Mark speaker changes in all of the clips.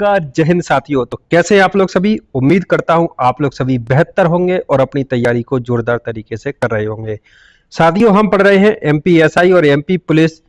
Speaker 1: नमस्कार, जय हिंद साथियों। तो कैसे हैं आप लोग सभी। उम्मीद करता हूं आप लोग सभी बेहतर होंगे और अपनी तैयारी को जोरदार तरीके से कर रहे होंगे। साथियों, हम पढ़ रहे हैं एमपीएसआई और एमपी पुलिस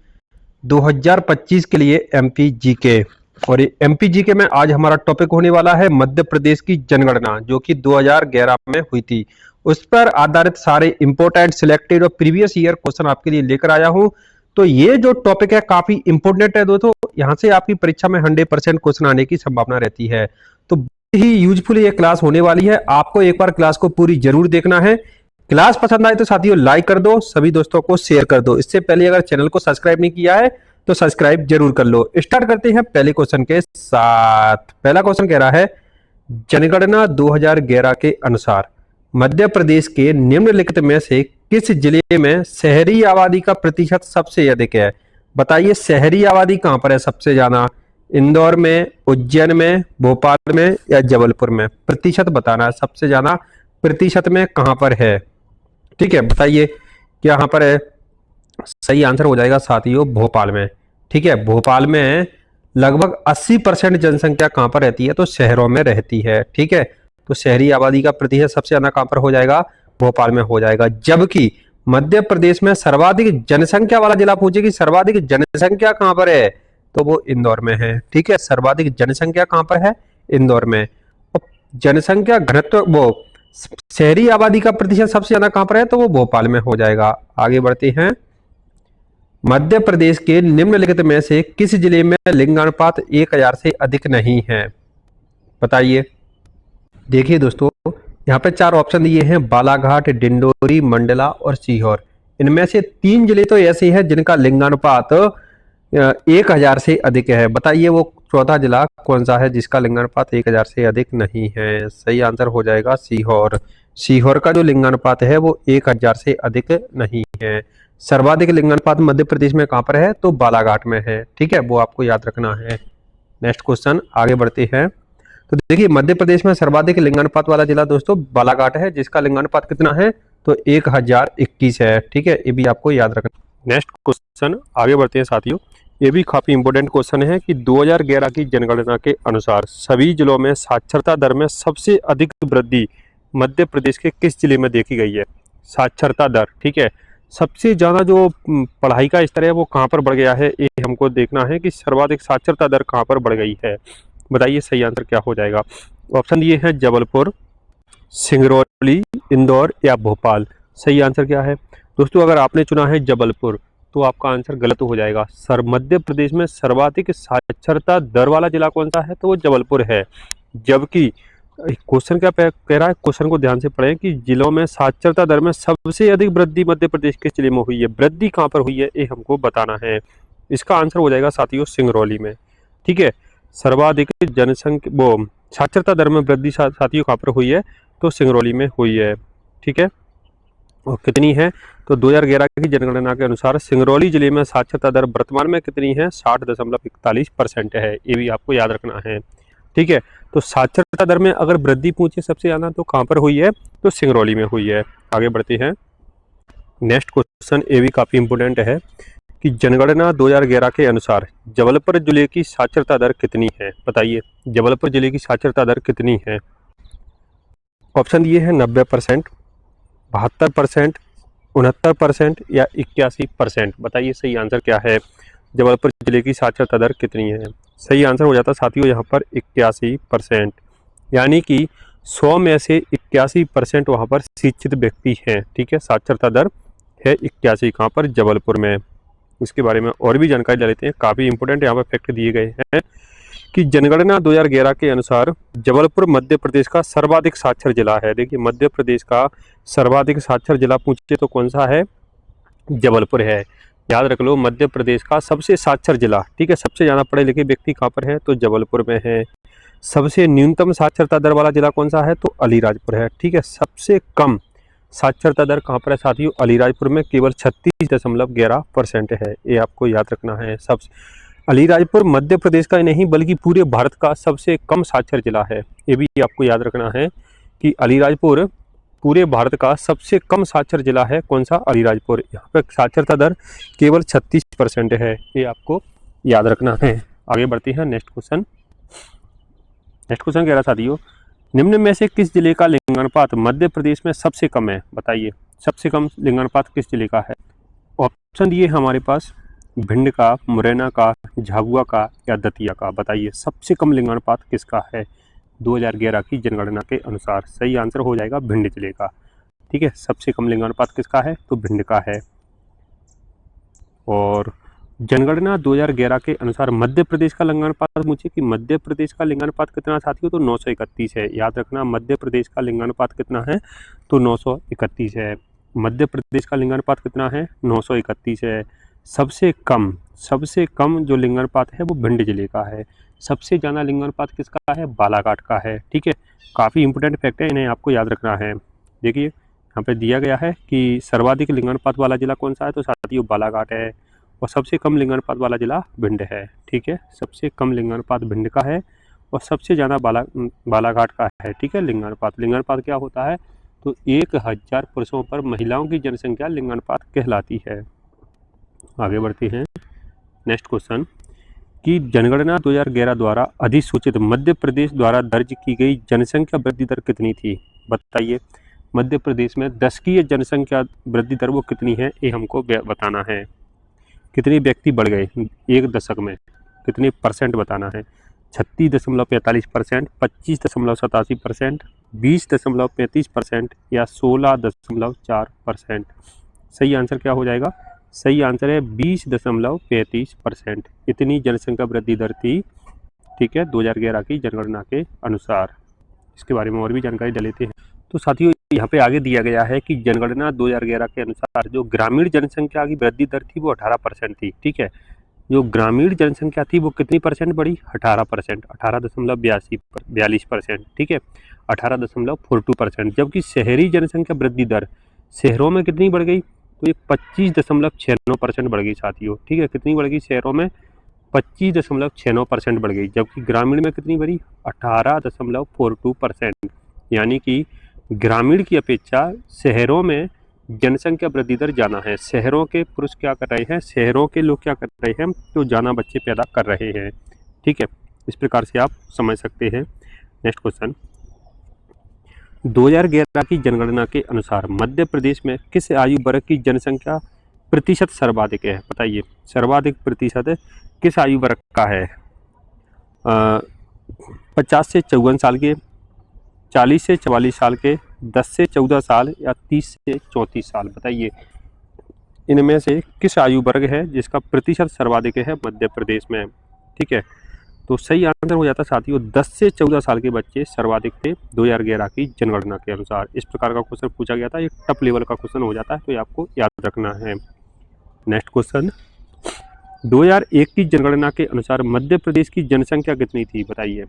Speaker 1: 2025 के लिए एमपी जीके। और एमपी जीके में आज हमारा टॉपिक होने वाला है मध्य प्रदेश की जनगणना, जो कि 2011 में हुई थी। उस पर आधारित सारे इंपोर्टेंट सिलेक्टेड और प्रीवियस ईयर क्वेश्चन आपके लिए लेकर आया हूं। तो ये जो टॉपिक है काफी इंपोर्टेंट है दोस्तों, यहाँ से आपकी परीक्षा में 100% क्वेश्चन आने की संभावना रहती है। तो बहुत ही यूजफुल ये क्लास होने वाली है। आपको एक बार क्लास को पूरी जरूर देखना है। क्लास पसंद आए तो साथियों लाइक कर दो, सभी दोस्तों को शेयर कर दो। इससे पहले अगर चैनल को सब्सक्राइब नहीं किया है तो सब्सक्राइब जरूर कर लो। स्टार्ट करते हैं पहले क्वेश्चन के साथ। पहला क्वेश्चन कह रहा है, जनगणना 2011 के अनुसार मध्य प्रदेश के निम्नलिखित में से किस जिले में शहरी आबादी का प्रतिशत सबसे अधिक है। बताइए शहरी आबादी कहां पर है सबसे ज्यादा। इंदौर में, उज्जैन में, भोपाल में या जबलपुर में। प्रतिशत बताना है सबसे ज्यादा प्रतिशत में कहां पर है। ठीक है, बताइए क्या यहां पर है। सही आंसर हो जाएगा साथियों भोपाल में। ठीक है, भोपाल में लगभग 80% जनसंख्या कहां पर रहती है तो शहरों में रहती है। ठीक है, तो शहरी आबादी का प्रतिशत सबसे ज्यादा कहां पर हो जाएगा, भोपाल में हो जाएगा। जबकि मध्य प्रदेश में सर्वाधिक जनसंख्या वाला जिला पूछेगी सर्वाधिक जनसंख्या कहां पर है तो वो इंदौर में है। ठीक है, सर्वाधिक जनसंख्या कहां पर है, इंदौर में। और जनसंख्या घनत्व वो शहरी आबादी का प्रतिशत सबसे ज्यादा कहां पर है तो वो भोपाल में हो जाएगा। आगे बढ़ते हैं, मध्य प्रदेश के निम्नलिखित में से किस जिले में लिंगानुपात 1000 से अधिक नहीं है। बताइए। देखिए दोस्तों, यहाँ पे 4 ऑप्शन दिए हैं, बालाघाट, डिंडोरी, मंडला और सीहोर। इनमें से 3 जिले तो ऐसे हैं जिनका लिंगानुपात 1000 से अधिक है। बताइए वो चौथा जिला कौन सा है जिसका लिंगानुपात 1000 से अधिक नहीं है। सही आंसर हो जाएगा सीहोर। सीहोर का जो लिंगानुपात है वो 1000 से अधिक नहीं है। सर्वाधिक लिंगानुपात मध्य प्रदेश में कहां पर है तो बालाघाट में है। ठीक है, वो आपको याद रखना है। नेक्स्ट क्वेश्चन, आगे बढ़ते हैं। तो देखिए मध्य प्रदेश में सर्वाधिक लिंगानुपात वाला जिला दोस्तों बालाघाट है, जिसका लिंगानुपात कितना है तो 1021 है। ठीक है, ये भी आपको याद रखना। नेक्स्ट क्वेश्चन, आगे बढ़ते हैं साथियों। ये भी काफी इंपोर्टेंट क्वेश्चन है कि 2011 की जनगणना के अनुसार सभी जिलों में साक्षरता दर में सबसे अधिक वृद्धि मध्य प्रदेश के किस जिले में देखी गई है। साक्षरता दर, ठीक है, सबसे ज्यादा जो पढ़ाई का स्तर है वो कहाँ पर बढ़ गया है, ये हमको देखना है कि सर्वाधिक साक्षरता दर कहाँ पर बढ़ गई है। बताइए सही आंसर क्या हो जाएगा। ऑप्शन दिए हैं जबलपुर, सिंगरौली, इंदौर या भोपाल। सही आंसर क्या है दोस्तों, अगर आपने चुना है जबलपुर तो आपका आंसर गलत हो जाएगा। मध्य प्रदेश में सर्वाधिक साक्षरता दर वाला जिला कौन सा है तो वो जबलपुर है। जबकि क्वेश्चन क्या कह रहा है, क्वेश्चन को ध्यान से पढ़ें कि जिलों में साक्षरता दर में सबसे अधिक वृद्धि मध्य प्रदेश के जिले में हुई है। वृद्धि कहाँ पर हुई है ये हमको बताना है। इसका आंसर हो जाएगा साथियों सिंगरौली में। ठीक है, सर्वाधिक जनसंख्या वो साक्षरता दर में वृद्धि साथियों कहाँ पर हुई है तो सिंगरौली में हुई है। ठीक है, और कितनी है तो 2011 की जनगणना के अनुसार सिंगरौली जिले में साक्षरता दर वर्तमान में कितनी है 60.41% है। ये भी आपको याद रखना है। ठीक है, तो साक्षरता दर में अगर वृद्धि पूछे सबसे ज्यादा तो कहां पर हुई है तो सिंगरौली में हुई है। आगे बढ़ते हैं। नेक्स्ट क्वेश्चन ये भी काफी इंपोर्टेंट है कि जनगणना 2011 के अनुसार जबलपुर जिले की साक्षरता दर कितनी है। बताइए जबलपुर जिले की साक्षरता दर कितनी है। ऑप्शन दिए हैं 90%, 72%, 69% या 81%। बताइए सही आंसर क्या है, जबलपुर जिले की साक्षरता दर कितनी है। सही आंसर हो जाता साथियों यहाँ पर 81%, यानी कि 100 में से 81% वहाँ पर शिक्षित व्यक्ति हैं। ठीक है, साक्षरता दर है 81 कहाँ पर जबलपुर में। इसके बारे में और भी जानकारी ले लेते हैं। काफ़ी इंपोर्टेंट यहाँ पर फैक्ट दिए गए हैं कि जनगणना 2011 के अनुसार जबलपुर मध्य प्रदेश का सर्वाधिक साक्षर जिला है। देखिए मध्य प्रदेश का सर्वाधिक साक्षर जिला पूछे तो कौन सा है, जबलपुर है। याद रख लो मध्य प्रदेश का सबसे साक्षर जिला, ठीक है, सबसे ज़्यादा पढ़े लिखे व्यक्ति कहाँ पर है तो जबलपुर में है। सबसे न्यूनतम साक्षरता दर वाला जिला कौन सा है तो अलीराजपुर है। ठीक है, सबसे कम साक्षरता दर कहाँ पर है साथियों, अलीराजपुर में केवल 36.11% है। ये आपको याद रखना है। अलीराजपुर मध्य प्रदेश का नहीं बल्कि पूरे भारत का सबसे कम साक्षर जिला है। ये भी आपको याद रखना है कि अलीराजपुर पूरे भारत का सबसे कम साक्षर जिला है। कौन सा, अलीराजपुर। यहाँ पर साक्षरता दर केवल 36% है। ये आपको याद रखना है। आगे बढ़ते हैं। नेक्स्ट क्वेश्चन,
Speaker 2: नेक्स्ट क्वेश्चन कह रहा साथियों, निम्न में से किस जिले का लिंगानुपात मध्य प्रदेश में सबसे कम है? बताइए, सबसे कम लिंगानुपात किस जिले का है? ऑप्शन दिए हमारे पास भिंड का, मुरैना का, झाबुआ का या दतिया का। बताइए सबसे कम लिंगानुपात किसका है 2011 की जनगणना के अनुसार? सही आंसर हो जाएगा भिंड जिले का। ठीक है, सबसे कम लिंगानुपात किसका है? तो भिंड का है। और जनगणना 2011 के अनुसार मध्य प्रदेश का लिंगानुपात पूछे कि मध्य प्रदेश का लिंगानुपात कितना साथियों? तो 931 है। याद रखना, मध्य प्रदेश का लिंगानुपात कितना है? तो 931 है। मध्य प्रदेश का लिंगानुपात कितना है? 931 है। सबसे कम जो लिंगानुपात है वो भिंड जिले का है। सबसे ज़्यादा लिंगानुपात किसका है? बालाघाट का है। ठीक है, काफ़ी इंपोर्टेंट फैक्ट है, इन्हें आपको याद रखना है। देखिए यहाँ पे दिया गया है कि सर्वाधिक लिंगानुपात वाला जिला कौन सा है? तो साथियों बालाघाट है। और सबसे कम लिंगानुपात वाला जिला भिंड है। ठीक है, सबसे कम लिंगानुपात भिंड का है और सबसे ज़्यादा बालाघाट का है। ठीक है, लिंगानुपात क्या होता है? तो 1000 पुरुषों पर महिलाओं की जनसंख्या लिंगानुपात कहलाती है। आगे बढ़ते हैं। नेक्स्ट क्वेश्चन कि जनगणना 2011 द्वारा अधिसूचित मध्य प्रदेश द्वारा दर्ज की गई जनसंख्या वृद्धि दर कितनी थी? बताइए, मध्य प्रदेश में दशकीय जनसंख्या वृद्धि दर वो कितनी है, ये हमको बताना है। कितने व्यक्ति बढ़ गए एक दशक में, कितने परसेंट बताना है। 36.45%, 25.87%, 20.35% या 16.4%। सही आंसर क्या हो जाएगा? सही आंसर है 20.35%। इतनी जनसंख्या वृद्धि दर थी। ठीक है, 2011 की जनगणना के अनुसार। इसके बारे में और भी जानकारी ले लेते हैं। तो साथियों यहाँ पे आगे दिया गया है कि जनगणना 2011 के अनुसार जो ग्रामीण जनसंख्या की वृद्धि दर थी वो 18% थी। ठीक है, जो ग्रामीण जनसंख्या थी वो कितनी परसेंट बढ़ी? 18%, 18.42%। ठीक है, 18.42%। जबकि शहरी जनसंख्या वृद्धि दर शहरों में कितनी बढ़ गई? तो ये 25.69% बढ़ गई साथियों। ठीक है, कितनी बढ़ गई? शहरों में 25.69% बढ़ गई। जबकि ग्रामीण में कितनी बढ़ी? 18.42%। यानी कि ग्रामीण की अपेक्षा शहरों में जनसंख्या वृद्धि दर ज़्यादा है। शहरों के पुरुष क्या कर रहे हैं? शहरों के लोग क्या कर रहे हैं? तो ज़्यादा बच्चे पैदा कर रहे हैं। ठीक है, इस प्रकार से आप समझ सकते हैं। नेक्स्ट क्वेश्चन, 2011 की जनगणना के अनुसार मध्य प्रदेश में किस आयु वर्ग की जनसंख्या प्रतिशत सर्वाधिक है? बताइए, सर्वाधिक प्रतिशत किस आयु वर्ग का है? 50 से 54 साल के, 40 से 44 साल के, 10 से 14 साल या 30 से 34 साल। बताइए इनमें से किस आयु वर्ग है जिसका प्रतिशत सर्वाधिक है मध्य प्रदेश में? ठीक है, तो सही आंसर हो जाता साथियों 10 से 14 साल के बच्चे सर्वाधिक थे 2011 की जनगणना के अनुसार। इस प्रकार का क्वेश्चन पूछा गया था, ये टॉप लेवल का क्वेश्चन हो जाता है, तो ये आपको याद रखना है। नेक्स्ट क्वेश्चन, 2001 की जनगणना के अनुसार मध्य प्रदेश की जनसंख्या कितनी थी? बताइए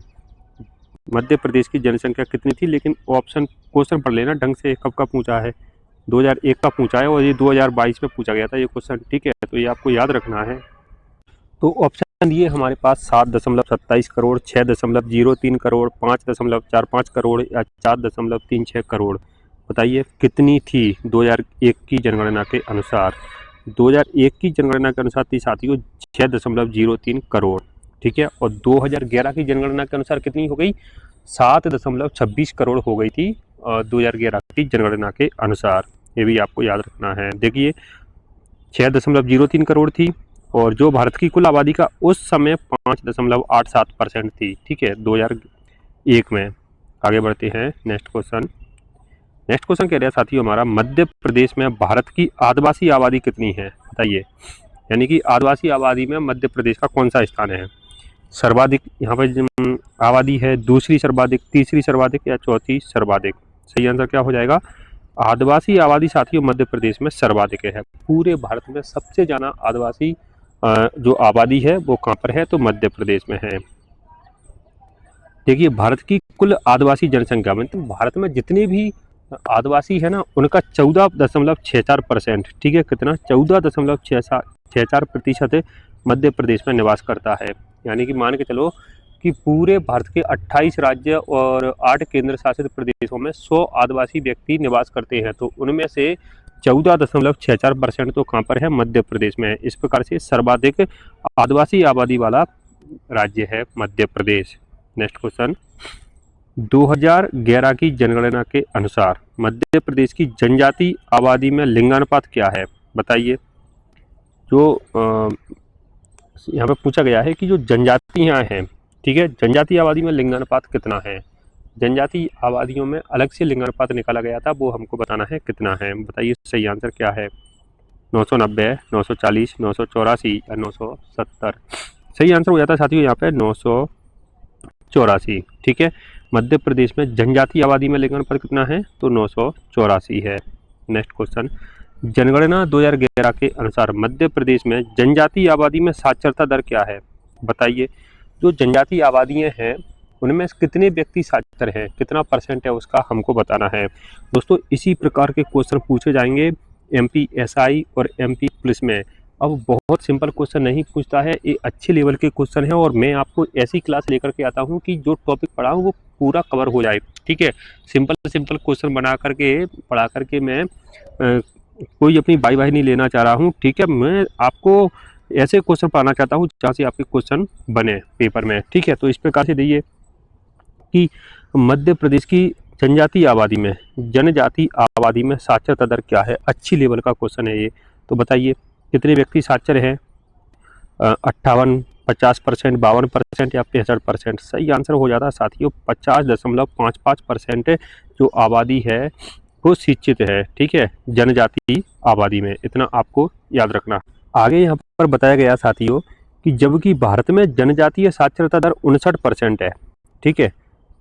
Speaker 2: मध्य प्रदेश की जनसंख्या कितनी थी, लेकिन ऑप्शन क्वेश्चन पढ़ लेना ढंग से, कब का पूछा है? 2001 का पूछा है और ये 2022 में पूछा गया था ये क्वेश्चन। ठीक है, तो ये आपको याद रखना है। तो ऑप्शन दिए हमारे पास 7.27 करोड़, 6.03 करोड़, 5.45 करोड़ या 4.36 करोड़। बताइए कितनी थी 2001 की जनगणना के अनुसार? 2001 की जनगणना के अनुसार थी साथियों 6.03 करोड़। ठीक है, और 2011 की जनगणना के अनुसार कितनी हो गई? 7.26 करोड़ हो गई थी 2011 की जनगणना के अनुसार। ये भी आपको याद रखना है। देखिए 6.03 करोड़ थी और जो भारत की कुल आबादी का उस समय 5.87% थी। ठीक है, 2001 में। आगे बढ़ते हैं। नेक्स्ट क्वेश्चन कह रहा है साथियों हमारा, मध्य प्रदेश में भारत की आदिवासी आबादी कितनी है? बताइए, यानी कि आदिवासी आबादी में मध्य प्रदेश का कौन सा स्थान है? सर्वाधिक यहाँ पर आबादी है, दूसरी सर्वाधिक, तीसरी सर्वाधिक या चौथी सर्वाधिक? सही आंसर क्या हो जाएगा? आदिवासी आबादी साथियों मध्य प्रदेश में सर्वाधिक है। पूरे भारत में सबसे ज़्यादा आदिवासी जो आबादी है वो कहाँ पर है? तो मध्य प्रदेश में है। देखिए भारत की कुल आदिवासी जनसंख्या में, तो भारत में जितने भी आदिवासी है ना उनका 14.64%। ठीक है, कितना? 14.64% मध्य प्रदेश में निवास करता है। यानी कि मान के चलो कि पूरे भारत के 28 राज्य और 8 केंद्र शासित प्रदेशों में 100 आदिवासी व्यक्ति निवास करते हैं, तो उनमें से 14.64% तो कहाँ पर है? मध्य प्रदेश में है। इस प्रकार से सर्वाधिक आदिवासी आबादी वाला राज्य है मध्य प्रदेश। नेक्स्ट क्वेश्चन, 2011 की जनगणना के अनुसार मध्य प्रदेश की जनजाति आबादी में लिंगानुपात क्या है, बताइए। जो यहाँ पे पूछा गया है कि जो जनजातियाँ हैं, ठीक है, जनजाति आबादी में लिंगानुपात कितना है। जनजाति आबादियों में अलग से लिंगानुपात निकाला गया था, वो हमको बताना है कितना है। बताइए सही आंसर क्या है। 990, 940, 984 या 970। सही आंसर हो जाता है साथियों यहाँ पे 984। ठीक है, मध्य प्रदेश में जनजाति आबादी में लिंगानुपात कितना है, तो 984 है। नेक्स्ट क्वेश्चन, जनगणना 2011 के अनुसार मध्य प्रदेश में जनजाति आबादी में साक्षरता दर क्या है, बताइए। जो जनजाति आबादियाँ हैं उनमें कितने व्यक्ति साक्षर हैं, कितना परसेंट है, उसका हमको बताना है। दोस्तों इसी प्रकार के क्वेश्चन पूछे जाएंगे MPSI और MP पुलिस में। अब बहुत सिंपल क्वेश्चन नहीं पूछता है, ये अच्छे लेवल के क्वेश्चन है और मैं आपको ऐसी क्लास लेकर के आता हूँ कि जो टॉपिक पढ़ा हूँ वो पूरा कवर हो जाए। ठीक है, सिंपल क्वेश्चन बना करके पढ़ा करके मैं कोई अपनी बाई नहीं लेना चाह रहा हूँ। ठीक है, मैं आपको ऐसे क्वेश्चन पढ़ाना चाहता हूँ जहाँ से आपके क्वेश्चन बने पेपर में। ठीक है, तो इस प्रकार से देखिए कि मध्य प्रदेश की जनजाति आबादी में साक्षरता दर क्या है। अच्छी लेवल का क्वेश्चन है ये, तो बताइए कितने व्यक्ति साक्षर हैं। 58, 50%, 52% या 65%। सही आंसर हो जाता है साथियों 50.55% जो आबादी है वो शिक्षित है। ठीक है, जनजाति आबादी में, इतना आपको याद रखना। आगे यहाँ पर बताया गया साथियों कि जबकि भारत में जनजातीय साक्षरता दर 59% है। ठीक है,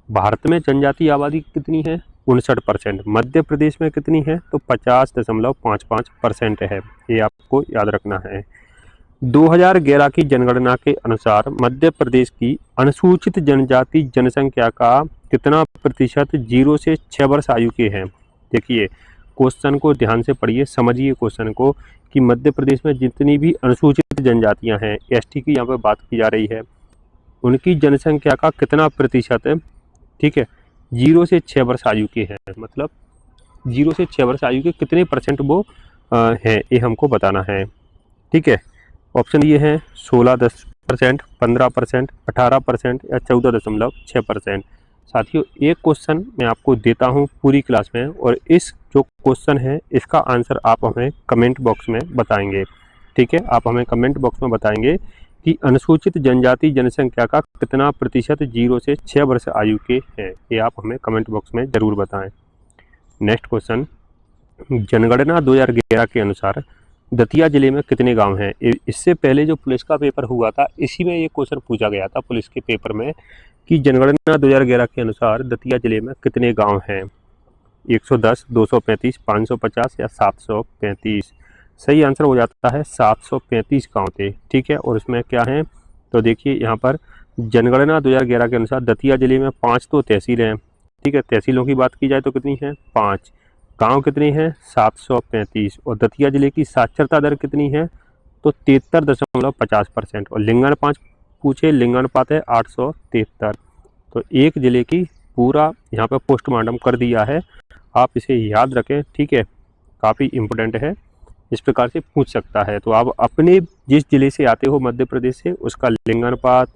Speaker 2: भारत में जनजाति आबादी कितनी है, 59%। मध्य प्रदेश में कितनी है, तो 50.55% है। ये आपको याद रखना है। 2011 की जनगणना के अनुसार मध्य प्रदेश की अनुसूचित जनजाति जनसंख्या का कितना प्रतिशत 0 से 6 वर्ष आयु के हैं। देखिए क्वेश्चन को ध्यान से पढ़िए, समझिए क्वेश्चन को कि मध्य प्रदेश में जितनी भी अनुसूचित जनजातियां हैं, ST की यहाँ पर बात की जा रही है, उनकी जनसंख्या का कितना प्रतिशत है, ठीक है, 0 से 6 वर्ष आयु के हैं। मतलब 0 से 6 वर्ष आयु के कितने परसेंट वो हैं, ये हमको बताना है। ठीक है, ऑप्शन ये हैं 16% 15% 18% या 14.6%। साथियों एक क्वेश्चन मैं आपको देता हूं पूरी क्लास में, और इस जो क्वेश्चन है इसका आंसर आप हमें कमेंट बॉक्स में बताएंगे। ठीक है, आप हमें कमेंट बॉक्स में बताएंगे कि अनुसूचित जनजाति जनसंख्या का कितना प्रतिशत 0 से 6 वर्ष आयु के हैं। ये आप हमें कमेंट बॉक्स में ज़रूर बताएं। नेक्स्ट क्वेश्चन, जनगणना 2011 के अनुसार दतिया जिले में कितने गांव हैं। इससे पहले जो पुलिस का पेपर हुआ था इसी में ये क्वेश्चन पूछा गया था पुलिस के पेपर में कि जनगणना 2011 के अनुसार दतिया जिले में कितने गांव हैं। 110, 235, 550 या 735। सही आंसर हो जाता है 735 गांव थे। ठीक है, और इसमें क्या है, तो देखिए यहाँ पर जनगणना 2011 के अनुसार दतिया जिले में 5 तो तहसील हैं। ठीक है, तहसीलों की बात की जाए तो कितनी है, 5। गांव कितने हैं, 735। और दतिया जिले की साक्षरता दर कितनी है, तो 73.50%। और लिंगानुपात पूछे, लिंगानुपात है 873। तो एक जिले की पूरा यहाँ पर पोस्टमार्टम कर दिया है, आप इसे याद रखें। ठीक है, काफ़ी इम्पोर्टेंट है, इस प्रकार से पूछ सकता है। तो आप अपने जिस जिले से आते हो मध्य प्रदेश से, उसका लिंगानुपात,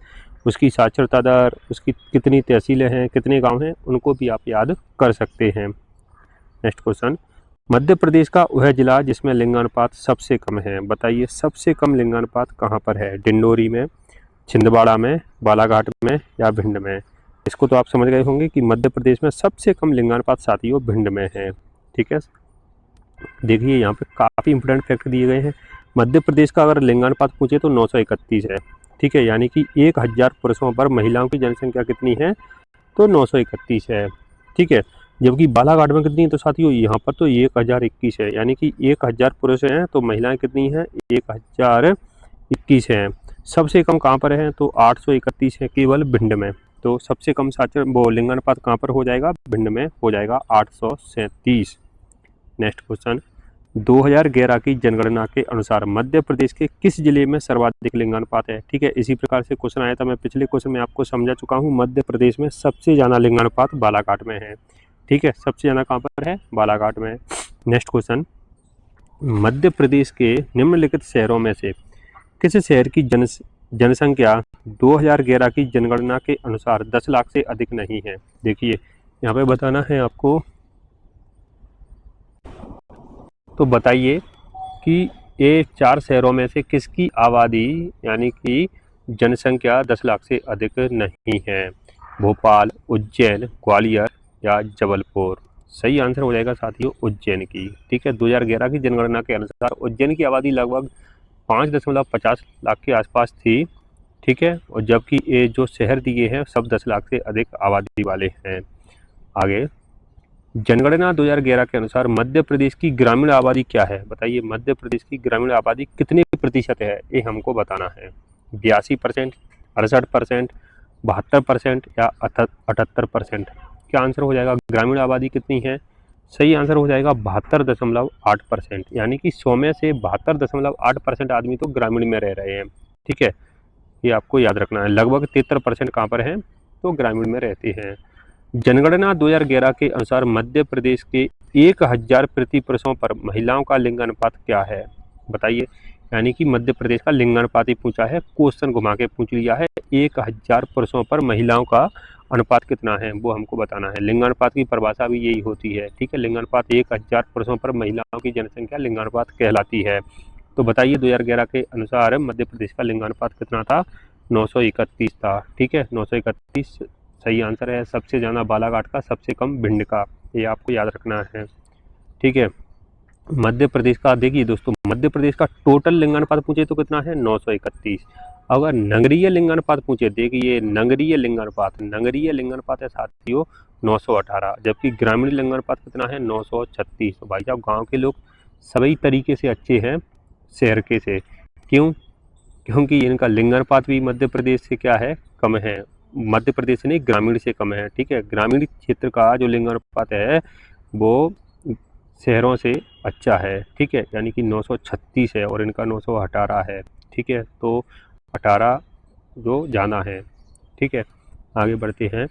Speaker 2: उसकी साक्षरता दर, उसकी कितनी तहसीलें हैं, कितने गांव हैं, उनको भी आप याद कर सकते हैं। नेक्स्ट क्वेश्चन, मध्य प्रदेश का वह जिला जिसमें लिंगानुपात सबसे कम है। बताइए सबसे कम लिंगानुपात कहाँ पर है, डिंडोरी में, छिंदवाड़ा में, बालाघाट में या भिंड में। इसको तो आप समझ गए होंगे कि मध्य प्रदेश में सबसे कम लिंगानुपात साथियों भिंड में है। ठीक है, देखिए यहाँ पे काफ़ी इंपोर्टेंट फैक्ट दिए गए हैं। मध्य प्रदेश का अगर लिंगानुपात पूछे तो 931 है। ठीक है, यानी कि 1000 पुरुषों पर महिलाओं की जनसंख्या कितनी है, तो 931 है। ठीक है, जबकि बालाघाट में कितनी है, तो साथियों यहाँ पर तो 1021 है, यानी कि 1000 पुरुष हैं तो महिलाएं कितनी हैं, 1021 हैं। सबसे कम कहाँ पर है, तो 831 है केवल भिंड में। तो सबसे कम साक्षर वो लिंगानुपात कहाँ पर हो जाएगा, भिंड में हो जाएगा 837। नेक्स्ट क्वेश्चन, 2011 की जनगणना के अनुसार मध्य प्रदेश के किस जिले में सर्वाधिक लिंगानुपात है। ठीक है, इसी प्रकार से क्वेश्चन आया था, मैं पिछले क्वेश्चन में आपको समझा चुका हूँ। मध्य प्रदेश में सबसे ज़्यादा लिंगानुपात बालाघाट में है। ठीक है, सबसे ज़्यादा कहाँ पर है, बालाघाट में। नेक्स्ट क्वेश्चन, मध्य प्रदेश के निम्नलिखित शहरों में से किस शहर की जनसंख्या 2011 की जनगणना के अनुसार 10 लाख से अधिक नहीं है। देखिए यहाँ पे बताना है आपको, तो बताइए कि ये 4 शहरों में से किसकी आबादी यानी कि जनसंख्या 10 लाख से अधिक नहीं है? भोपाल, उज्जैन, ग्वालियर या जबलपुर? सही आंसर हो जाएगा साथियों उज्जैन की। ठीक है, 2011 की जनगणना के अनुसार उज्जैन की आबादी लगभग 5.50 लाख के आसपास थी। ठीक है, और जबकि ये जो शहर दिए हैं सब 10 लाख से अधिक आबादी वाले हैं। आगे, जनगणना 2011 के अनुसार मध्य प्रदेश की ग्रामीण आबादी क्या है? बताइए मध्य प्रदेश की ग्रामीण आबादी कितने प्रतिशत है, ये हमको बताना है। 82%, 68%, 72% या 78%? क्या आंसर हो जाएगा? ग्रामीण आबादी कितनी है? सही आंसर हो जाएगा 72.8%, यानी कि 100 में से 72.8% आदमी तो ग्रामीण में रह रहे हैं। ठीक है, ये आपको याद रखना है। लगभग 73% कहाँ पर हैं? तो ग्रामीण में रहते हैं। जनगणना 2011 के अनुसार मध्य प्रदेश के 1000 प्रति पुरुषों पर महिलाओं का लिंगानुपात क्या है? बताइए, यानी कि मध्य प्रदेश का लिंगानुपात ही पूछा है, क्वेश्चन घुमा के पूछ लिया है। 1000 पुरुषों पर महिलाओं का अनुपात कितना है वो हमको बताना है। लिंगानुपात की परिभाषा भी यही होती है। ठीक है, लिंगानुपात 1000 पुरुषों पर महिलाओं की जनसंख्या लिंगानुपात कहलाती है। तो बताइए 2011 के अनुसार मध्य प्रदेश का लिंगानुपात कितना था? 931 था। ठीक है, 931 सही आंसर है। सबसे ज़्यादा बालाघाट का, सबसे कम भिंड का, ये आपको याद रखना है। ठीक है, मध्य प्रदेश का देखिए दोस्तों, मध्य प्रदेश का टोटल लिंगानुपात पूछे तो कितना है? 931। अगर नगरीय लिंगानुपात पूछे, देखिए नगरीय लिंगानुपात है साथियों 918, जबकि ग्रामीण लिंगानुपात कितना है? 936। तो भाई साहब गाँव के लोग सभी तरीके से अच्छे हैं शहर के से। क्यों? क्योंकि इनका लिंगानुपात भी मध्य प्रदेश से क्या है? कम है। मध्य प्रदेश से नहीं, ग्रामीण से कम है। ठीक है, ग्रामीण क्षेत्र का जो लिंगानुपात है वो शहरों से अच्छा है। ठीक है, यानी कि 936 है और इनका 918 है। ठीक है, तो 18 जो जाना है। ठीक है, आगे बढ़ते हैं।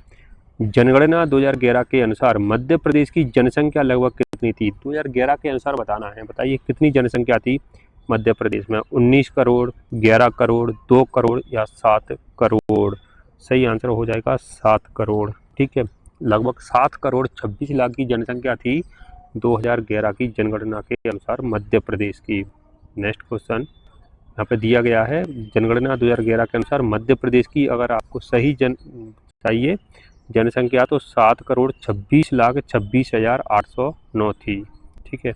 Speaker 2: जनगणना 2011 के अनुसार मध्य प्रदेश की जनसंख्या लगभग कितनी थी? 2011 के अनुसार बताना है। बताइए कितनी जनसंख्या थी मध्य प्रदेश में? 19 करोड़, 11 करोड़, 2 करोड़ या 7 करोड़? सही आंसर हो जाएगा 7 करोड़। ठीक है, लगभग 7 करोड़ 26 लाख की जनसंख्या थी 2011 की जनगणना के अनुसार मध्य प्रदेश की। नेक्स्ट क्वेश्चन यहाँ पे दिया गया है, जनगणना 2011 के अनुसार मध्य प्रदेश की अगर आपको सही चाहिए जनसंख्या तो 7 करोड़ 26,26,809 थी। ठीक है,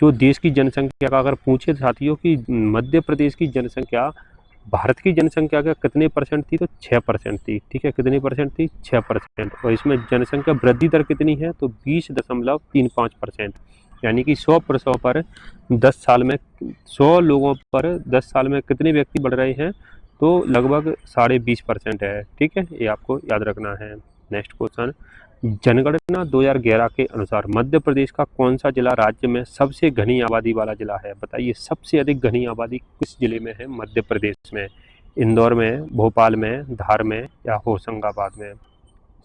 Speaker 2: जो देश की जनसंख्या का अगर पूछे साथियों कि मध्य प्रदेश की जनसंख्या भारत की जनसंख्या का कितने परसेंट थी, तो 6% थी। ठीक है, कितनी परसेंट थी? 6%। और इसमें जनसंख्या वृद्धि दर कितनी है? तो 20.35%, यानी कि 100 पुरुषों पर 10 साल में 100 लोगों पर 10 साल में कितने व्यक्ति बढ़ रहे हैं? तो लगभग 20.5% है। ठीक है, ये आपको याद रखना है। नेक्स्ट क्वेश्चन, जनगणना 2011 के अनुसार मध्य प्रदेश का कौन सा जिला राज्य में सबसे घनी आबादी वाला जिला है? बताइए सबसे अधिक घनी आबादी किस जिले में है मध्य प्रदेश में? इंदौर में, भोपाल में, धार में या होशंगाबाद में?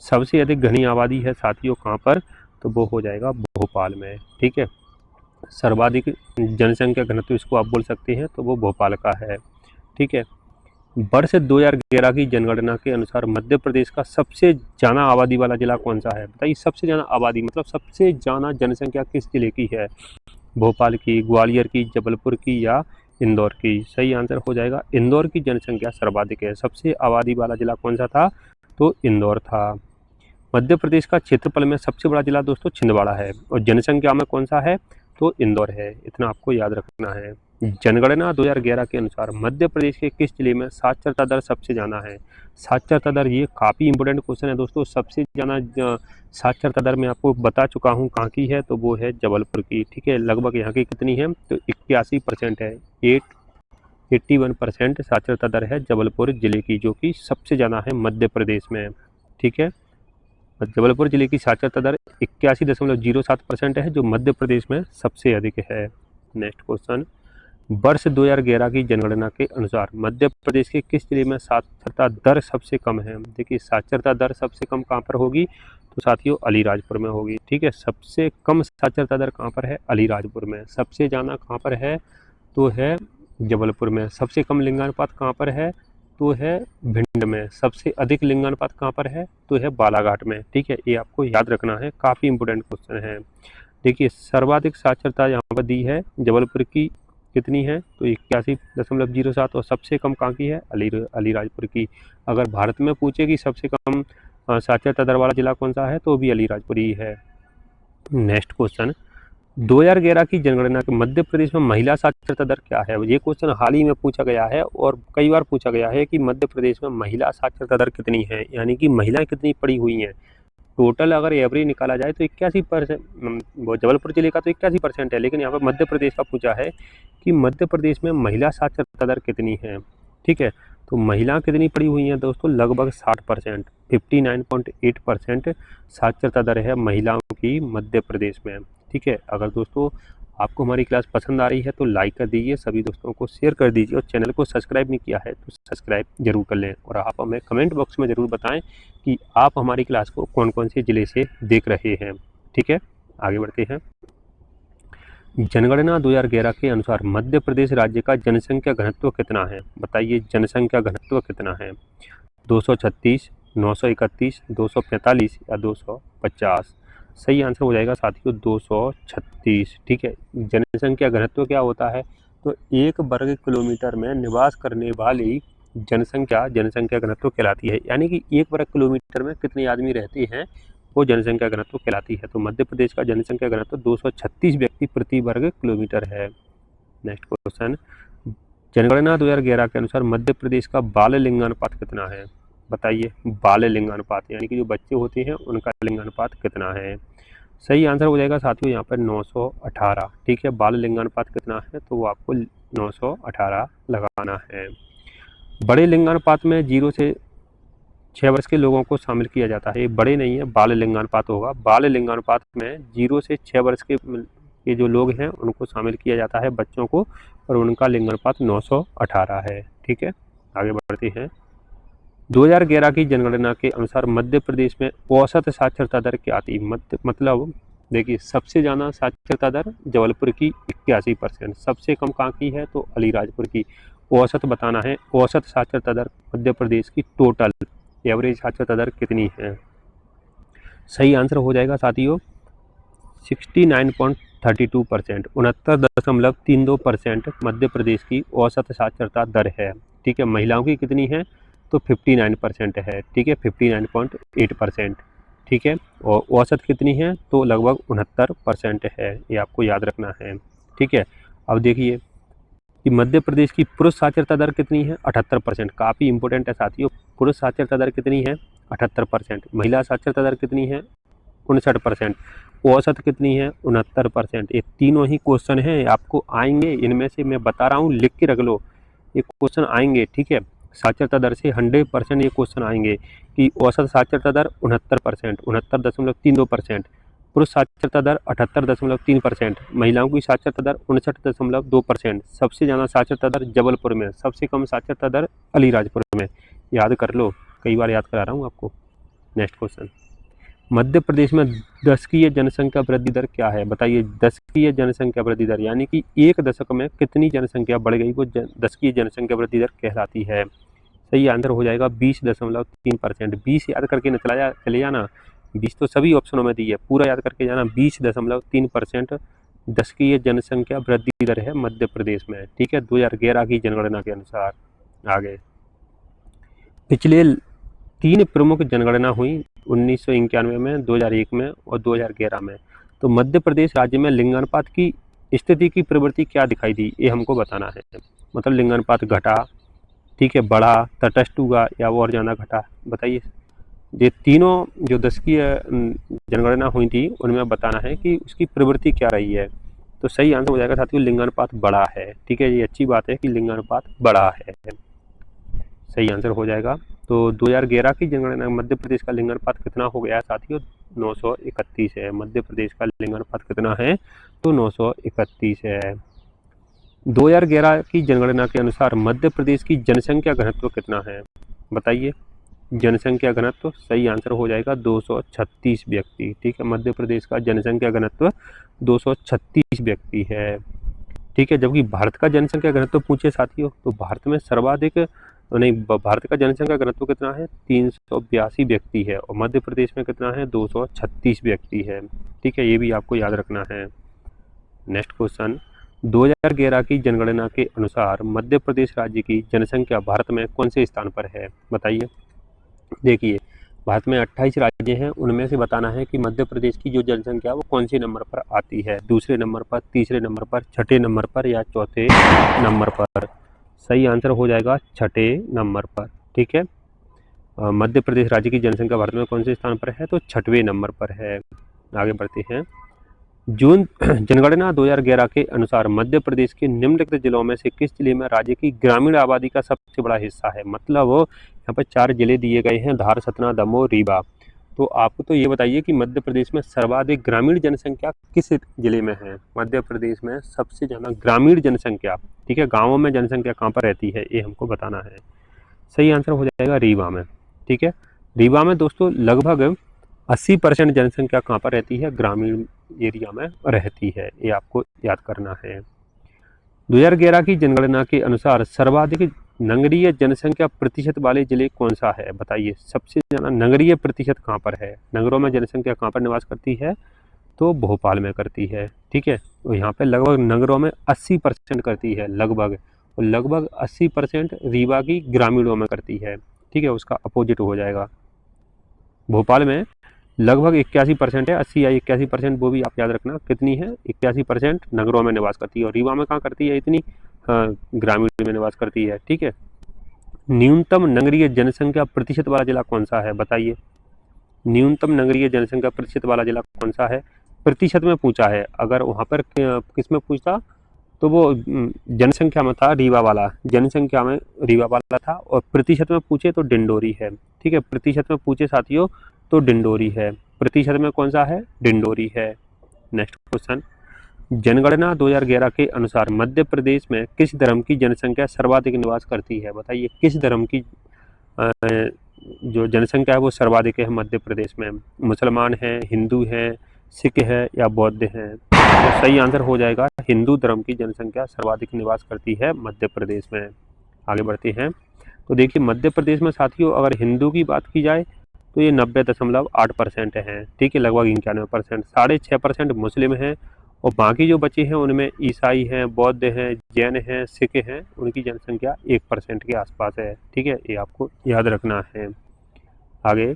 Speaker 2: सबसे अधिक घनी आबादी है साथियों कहाँ पर? तो वो हो जाएगा भोपाल में। ठीक है, सर्वाधिक जनसंख्या घनत्व इसको आप बोल सकते हैं, तो वो भोपाल का है। ठीक है, वर्ष 2011 की जनगणना के अनुसार मध्य प्रदेश का सबसे ज़्यादा आबादी वाला जिला कौन सा है? बताइए सबसे ज़्यादा आबादी मतलब सबसे ज़्यादा जनसंख्या किस जिले की है? भोपाल की, ग्वालियर की, जबलपुर की या इंदौर की? सही आंसर हो जाएगा इंदौर की जनसंख्या सर्वाधिक है। सबसे आबादी वाला जिला कौन सा था? तो इंदौर था। मध्य प्रदेश का क्षेत्रफल में सबसे बड़ा जिला दोस्तों छिंदवाड़ा है और जनसंख्या में कौन सा है? तो इंदौर है। इतना आपको याद रखना है। जनगणना 2011 के अनुसार मध्य प्रदेश के किस जिले में साक्षरता दर सबसे ज़्यादा है? साक्षरता दर, ये काफ़ी इंपॉर्टेंट क्वेश्चन है दोस्तों। सबसे ज़्यादा साक्षरता दर मैं आपको बता चुका हूँ कहाँ की है, तो वो है जबलपुर की। ठीक है, लगभग यहाँ की कितनी है? तो 81% है। 81% साक्षरता दर है जबलपुर जिले की, जो कि सबसे ज़्यादा है मध्य प्रदेश में। ठीक है, जबलपुर जिले की साक्षरता दर 81.07% है, जो मध्य प्रदेश में सबसे अधिक है। नेक्स्ट क्वेश्चन, वर्ष 2011 की जनगणना के अनुसार मध्य प्रदेश के किस जिले में साक्षरता दर सबसे कम है? देखिए साक्षरता दर सबसे कम कहाँ पर होगी? तो साथियों अलीराजपुर में होगी। ठीक है, सबसे कम साक्षरता दर कहाँ पर है? अलीराजपुर में। सबसे ज़्यादा कहाँ पर है? तो है जबलपुर में। सबसे कम लिंगानुपात कहाँ पर है? तो है भिंड में। सबसे अधिक लिंगानुपात कहाँ पर है? तो है बालाघाट में। ठीक है, ये आपको याद रखना है, काफ़ी इंपोर्टेंट क्वेश्चन है। देखिए सर्वाधिक साक्षरता यहाँ पर दी है जबलपुर की, कितनी है? तो 81.07, और सबसे कम कहाँ की है? अलीराजपुर की। अगर भारत में पूछे कि सबसे कम साक्षरता दर वाला जिला कौन सा है, तो भी अलीराजपुर ही है। नेक्स्ट क्वेश्चन, 2011 की जनगणना के मध्य प्रदेश में महिला साक्षरता दर क्या है? ये क्वेश्चन हाल ही में पूछा गया है और कई बार पूछा गया है कि मध्य प्रदेश में महिला साक्षरता दर कितनी है, यानी कि महिलाएं कितनी पढ़ी हुई हैं। टोटल अगर एवरेज निकाला जाए तो 81%, जबलपुर जिले का तो 81% है, लेकिन यहाँ पर मध्य प्रदेश का पूछा है कि मध्य प्रदेश में महिला साक्षरता दर कितनी है। ठीक है, तो महिला कितनी पढ़ी हुई हैं दोस्तों? लगभग 60%, 59.8% साक्षरता दर है महिलाओं की मध्य प्रदेश में। ठीक है, अगर दोस्तों आपको हमारी क्लास पसंद आ रही है तो लाइक कर दीजिए, सभी दोस्तों को शेयर कर दीजिए, और चैनल को सब्सक्राइब नहीं किया है तो सब्सक्राइब जरूर कर लें। और आप हमें कमेंट बॉक्स में ज़रूर बताएं कि आप हमारी क्लास को कौन कौन से ज़िले से देख रहे हैं। ठीक है, आगे बढ़ते हैं। जनगणना 2011 के अनुसार मध्य प्रदेश राज्य का जनसंख्या घनत्व कितना है? बताइए जनसंख्या घनत्व कितना है? 236, 931, 245 या 250? सही आंसर हो जाएगा साथियों 236। ठीक है, जनसंख्या घनत्व क्या होता है? तो 1 वर्ग किलोमीटर में निवास करने वाली जनसंख्या घनत्व कहलाती है, यानी कि 1 वर्ग किलोमीटर में कितने आदमी रहते हैं वो जनसंख्या घनत्व कहलाती है। तो मध्य प्रदेश का जनसंख्या घनत्व 236 व्यक्ति प्रति वर्ग किलोमीटर है। नेक्स्ट क्वेश्चन, जनगणना 2011 के अनुसार मध्य प्रदेश का बाल लिंगानुपात कितना है? बताइए बाल लिंगानुपात, यानी कि जो बच्चे होते हैं उनका लिंगानुपात कितना है? सही आंसर हो जाएगा साथियों यहाँ पर 918। ठीक है, बाल लिंगानुपात कितना है? तो वो आपको 918 लगाना है। बड़े लिंगानुपात में 0 से 6 वर्ष के लोगों को शामिल किया जाता है। ये बड़े नहीं है, बाल लिंगानुपात होगा। बाल लिंगानुपात में 0 से 6 वर्ष के जो लोग हैं उनको शामिल किया जाता है, बच्चों को, और उनका लिंगानुपात 918 है। ठीक है, आगे बढ़ते हैं। 2011 की जनगणना के अनुसार मध्य प्रदेश में औसत साक्षरता दर क्या थी? मतलब देखिए सबसे ज़्यादा साक्षरता दर जबलपुर की 81%, सबसे कम कहाँ की है? तो अलीराजपुर की। औसत बताना है, औसत साक्षरता दर मध्य प्रदेश की टोटल एवरेज साक्षरता दर कितनी है? सही आंसर हो जाएगा साथियों 69.32%, 69.32% मध्य प्रदेश की औसत साक्षरता दर है। ठीक है, महिलाओं की कितनी है? तो 59% है। ठीक है, 59.8%। ठीक है, और औसत कितनी है? तो लगभग 69% है, ये आपको याद रखना है। ठीक है, अब देखिए कि मध्य प्रदेश की पुरुष साक्षरता दर कितनी है? 78%। काफ़ी इंपॉर्टेंट है साथियों, पुरुष साक्षरता दर कितनी है? 78%। महिला साक्षरता दर कितनी है? 59%। औसत कितनी है? 69%। ये तीनों ही क्वेश्चन हैं, आपको आएंगे, इनमें से मैं बता रहा हूँ, लिख के रख लो, ये क्वेश्चन आएंगे। ठीक है, साक्षरता दर से 100% ये क्वेश्चन आएंगे कि औसत साक्षरता दर 69%, 69.32%, पुरुष साक्षरता दर 78.3%, महिलाओं की साक्षरता दर 59.2%, सबसे ज़्यादा साक्षरता दर जबलपुर में, सबसे कम साक्षरता दर अलीराजपुर में। याद कर लो, कई बार याद करा रहा हूँ आपको। नेक्स्ट क्वेश्चन, मध्य प्रदेश में दशकीय जनसंख्या वृद्धि दर क्या है? बताइए दशकीय जनसंख्या वृद्धि दर, यानी कि 1 दशक में कितनी जनसंख्या बढ़ गई, वो दशकीय जनसंख्या वृद्धि दर कहलाती है। सही आंसर हो जाएगा 20.3%। 20 याद करके न चले जाना, 20 तो सभी ऑप्शनों में दी है, पूरा याद करके जाना। 20.3% दशकीय जनसंख्या वृद्धि दर है मध्य प्रदेश में। ठीक है, 2011 की जनगणना के अनुसार। आगे पिछले 3 प्रमुख जनगणना हुई 1991 में, 2001 में और 2011 में। तो मध्य प्रदेश राज्य में लिंगानुपात की स्थिति की प्रवृत्ति क्या दिखाई दी, ये हमको बताना है। मतलब लिंगानुपात घटा, ठीक है, बढ़ा, तटस्थ हुआ या और ज़्यादा घटा? बताइए, ये तीनों जो दशकीय जनगणना हुई थी उनमें बताना है कि उसकी प्रवृत्ति क्या रही है। तो सही आंसर हो जाएगा साथियों लिंगानुपात बढ़ा है। ठीक है, ये अच्छी बात है कि लिंगानुपात बढ़ा है, सही आंसर हो जाएगा। तो 2011 की जनगणना मध्य प्रदेश का लिंगानुपात कितना हो गया है साथियों? 931 है। मध्य प्रदेश का लिंगानुपात कितना है? तो 931 है। 2011 की जनगणना के अनुसार मध्य प्रदेश की जनसंख्या घनत्व कितना है? बताइए जनसंख्या घनत्व, सही आंसर हो जाएगा 236 व्यक्ति। ठीक है, मध्य प्रदेश का जनसंख्या घनत्व 236 व्यक्ति है। ठीक है, जबकि भारत का जनसंख्या घनत्व पूछे साथियों तो भारत में सर्वाधिक नहीं, भारत का जनसंख्या घनत्व कितना है? 382 व्यक्ति है, और मध्य प्रदेश में कितना है? 236 व्यक्ति है। ठीक है, ये भी आपको याद रखना है। नेक्स्ट क्वेश्चन, 2011 की जनगणना के अनुसार मध्य प्रदेश राज्य की जनसंख्या भारत में कौन से स्थान पर है? बताइए। देखिए, भारत में 28 राज्य हैं, उनमें से बताना है कि मध्य प्रदेश की जो जनसंख्या है वो कौन से नंबर पर आती है, दूसरे नंबर पर, तीसरे नंबर पर, छठे नंबर पर या चौथे नंबर पर। सही आंसर हो जाएगा छठे नंबर पर। ठीक है, मध्य प्रदेश राज्य की जनसंख्या भारत में कौन से स्थान पर है? तो छठवें नंबर पर है। आगे बढ़ते हैं। जून जनगणना 2011 के अनुसार मध्य प्रदेश के निम्नलिखित जिलों में से किस जिले में राज्य की ग्रामीण आबादी का सबसे बड़ा हिस्सा है? मतलब यहाँ पर 4 जिले दिए गए हैं, धार, सतना, दमोह, रीवा। तो आपको तो ये बताइए कि मध्य प्रदेश में सर्वाधिक ग्रामीण जनसंख्या किस जिले में है? मध्य प्रदेश में सबसे ज़्यादा ग्रामीण जनसंख्या, ठीक है, गाँवों में जनसंख्या कहाँ पर रहती है, ये हमको बताना है। सही आंसर हो जाएगा रीवा में। ठीक है, रीवा में दोस्तों लगभग 80% जनसंख्या कहाँ पर रहती है? ग्रामीण एरिया में रहती है, ये आपको याद करना है। 2011 की जनगणना के अनुसार सर्वाधिक नगरीय जनसंख्या प्रतिशत वाले जिले कौन सा है? बताइए, सबसे ज़्यादा नगरीय प्रतिशत कहाँ पर है? नगरों में जनसंख्या कहाँ पर निवास करती है? तो भोपाल में करती है। ठीक है, तो यहाँ पे लगभग नगरों में 80% करती है, लगभग, और लगभग 80% रीवा की ग्रामीणों में करती है। ठीक है, उसका अपोजिट हो जाएगा। भोपाल में लगभग 81% है, 80 या 81%, वो भी आप याद रखना कितनी है, 81% नगरों में निवास करती है, और रीवा में कहाँ करती है इतनी? ग्रामीण में निवास करती है। ठीक है, न्यूनतम नगरीय जनसंख्या प्रतिशत वाला जिला कौन सा है? बताइए, न्यूनतम नगरीय जनसंख्या प्रतिशत वाला जिला कौन सा है? प्रतिशत में पूछा है, अगर वहाँ पर किस में पूछता तो वो जनसंख्या में था, रीवा वाला जनसंख्या में रीवा वाला था, और प्रतिशत में पूछे तो डिंडोरी है। ठीक है, प्रतिशत में पूछे साथियों तो डिंडोरी है। प्रतिशत में कौन सा है? डिंडोरी है। नेक्स्ट क्वेश्चन, जनगणना 2011 के अनुसार मध्य प्रदेश में किस धर्म की जनसंख्या सर्वाधिक निवास करती है? बताइए, किस धर्म की जो जनसंख्या है वो सर्वाधिक है मध्य प्रदेश में? मुसलमान है, हिंदू है, सिख है या बौद्ध है? तो सही आंसर हो जाएगा हिंदू धर्म की जनसंख्या सर्वाधिक निवास करती है मध्य प्रदेश में। आगे बढ़ते हैं। तो देखिए, मध्य प्रदेश में साथियों अगर हिंदू की बात की जाए तो ये 90.8% हैं। ठीक है, लगभग 91%, 6.5% मुस्लिम हैं, और बाकी जो बचे हैं उनमें ईसाई हैं, बौद्ध हैं, जैन हैं, सिख हैं, उनकी जनसंख्या 1% के आसपास है। ठीक है, ये आपको याद रखना है। आगे,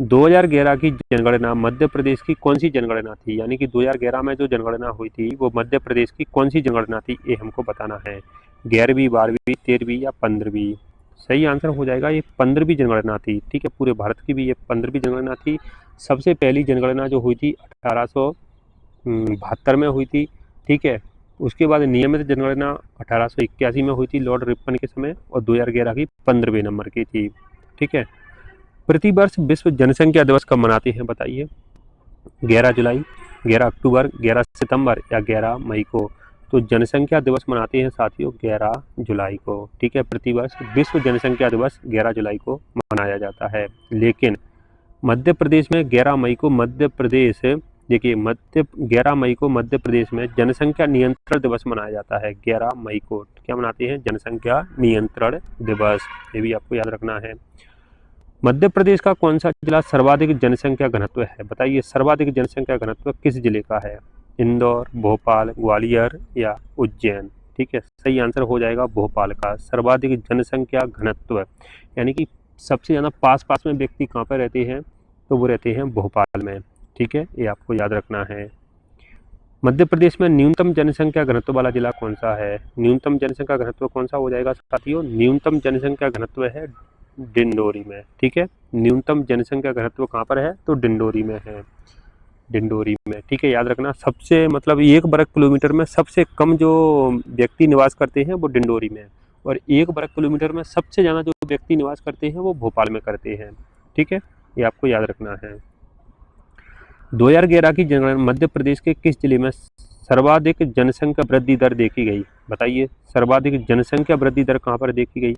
Speaker 2: 2011 की जनगणना मध्य प्रदेश की कौन सी जनगणना थी? यानी कि 2011 में जो जनगणना हुई थी वो मध्य प्रदेश की कौन सी जनगणना थी, ये हमको बताना है। 11वीं, 12वीं, 13वीं या 15वीं? सही आंसर हो जाएगा ये 15वीं जनगणना थी। ठीक है, पूरे भारत की भी ये 15वीं जनगणना थी। सबसे पहली जनगणना जो हुई थी 1872 में हुई थी। ठीक है, उसके बाद नियमित जनगणना 1881 में हुई थी लॉर्ड रिपन के समय, और 2011 की 15वें नंबर की थी। ठीक है, प्रतिवर्ष विश्व जनसंख्या दिवस कब मनाते हैं? बताइए, 11 जुलाई, 11 अक्टूबर, 11 सितंबर या 11 मई को? तो जनसंख्या दिवस मनाते हैं साथियों 11 जुलाई को। ठीक है, प्रतिवर्ष विश्व जनसंख्या दिवस 11 जुलाई को मनाया जाता है। लेकिन मध्य प्रदेश में 11 मई को मध्य प्रदेश, देखिए 11 मई को मध्य प्रदेश में जनसंख्या नियंत्रण दिवस मनाया जाता है। 11 मई को क्या मनाते हैं? जनसंख्या नियंत्रण दिवस। ये भी आपको याद रखना है। मध्य प्रदेश का कौन सा जिला सर्वाधिक जनसंख्या घनत्व है? बताइए, सर्वाधिक जनसंख्या घनत्व किस जिले का है? इंदौर, भोपाल, ग्वालियर या उज्जैन? ठीक है, सही आंसर हो जाएगा भोपाल का। सर्वाधिक जनसंख्या घनत्व यानी कि सबसे ज़्यादा पास पास में व्यक्ति कहाँ पर रहते हैं? तो वो रहते हैं भोपाल में। ठीक है, ये आपको याद रखना है। मध्य प्रदेश में न्यूनतम जनसंख्या घनत्व वाला जिला कौन सा है? न्यूनतम जनसंख्या घनत्व कौन सा हो जाएगा साथियों? न्यूनतम जनसंख्या घनत्व है डिंडोरी में। ठीक है, न्यूनतम जनसंख्या घनत्व कहाँ पर है? तो डिंडोरी में है, डिंडोरी में। ठीक है, याद रखना, सबसे मतलब 1 वर्ग किलोमीटर में सबसे कम जो व्यक्ति निवास करते हैं वो डिंडोरी में, और 1 वर्ग किलोमीटर में सबसे ज़्यादा जो व्यक्ति निवास करते हैं वो भोपाल में करते हैं। ठीक है, ये आपको याद रखना है। 2011 की जनगणना मध्य प्रदेश के किस जिले में सर्वाधिक जनसंख्या वृद्धि दर देखी गई? बताइए, सर्वाधिक जनसंख्या वृद्धि दर कहाँ पर देखी गई?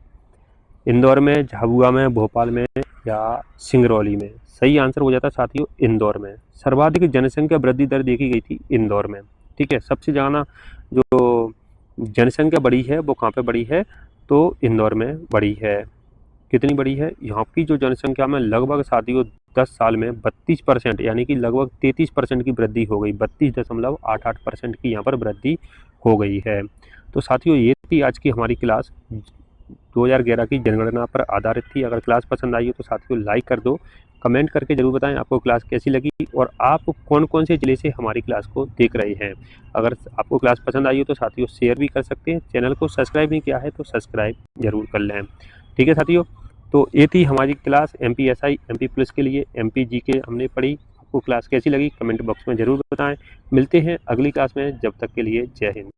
Speaker 2: इंदौर में, झाबुआ में, भोपाल में या सिंगरौली में? सही आंसर हो जाता है साथियों इंदौर में। सर्वाधिक जनसंख्या वृद्धि दर देखी गई थी इंदौर में। ठीक है, सबसे ज़्यादा जो जनसंख्या बढ़ी है वो कहाँ पे बढ़ी है? तो इंदौर में बढ़ी है। कितनी बढ़ी है? यहाँ की जो जनसंख्या में लगभग साथियों 10 साल में 32% यानी कि लगभग 33% की वृद्धि हो गई। 32.88% की यहाँ पर वृद्धि हो गई है। तो साथियों ये थी आज की हमारी क्लास, 2011 की जनगणना पर आधारित थी। अगर क्लास पसंद आई हो तो साथियों लाइक कर दो, कमेंट करके ज़रूर बताएं आपको क्लास कैसी लगी और आप कौन कौन से ज़िले से हमारी क्लास को देख रहे हैं। अगर आपको क्लास पसंद आई हो तो साथियों शेयर भी कर सकते हैं। चैनल को सब्सक्राइब नहीं किया है तो सब्सक्राइब जरूर कर लें। ठीक है साथियों, तो ये थी हमारी क्लास MPSI MP पुलिस के लिए। MP GK हमने पढ़ी। आपको क्लास कैसी लगी कमेंट बॉक्स में ज़रूर बताएं। मिलते हैं अगली क्लास में, जब तक के लिए जय हिंद।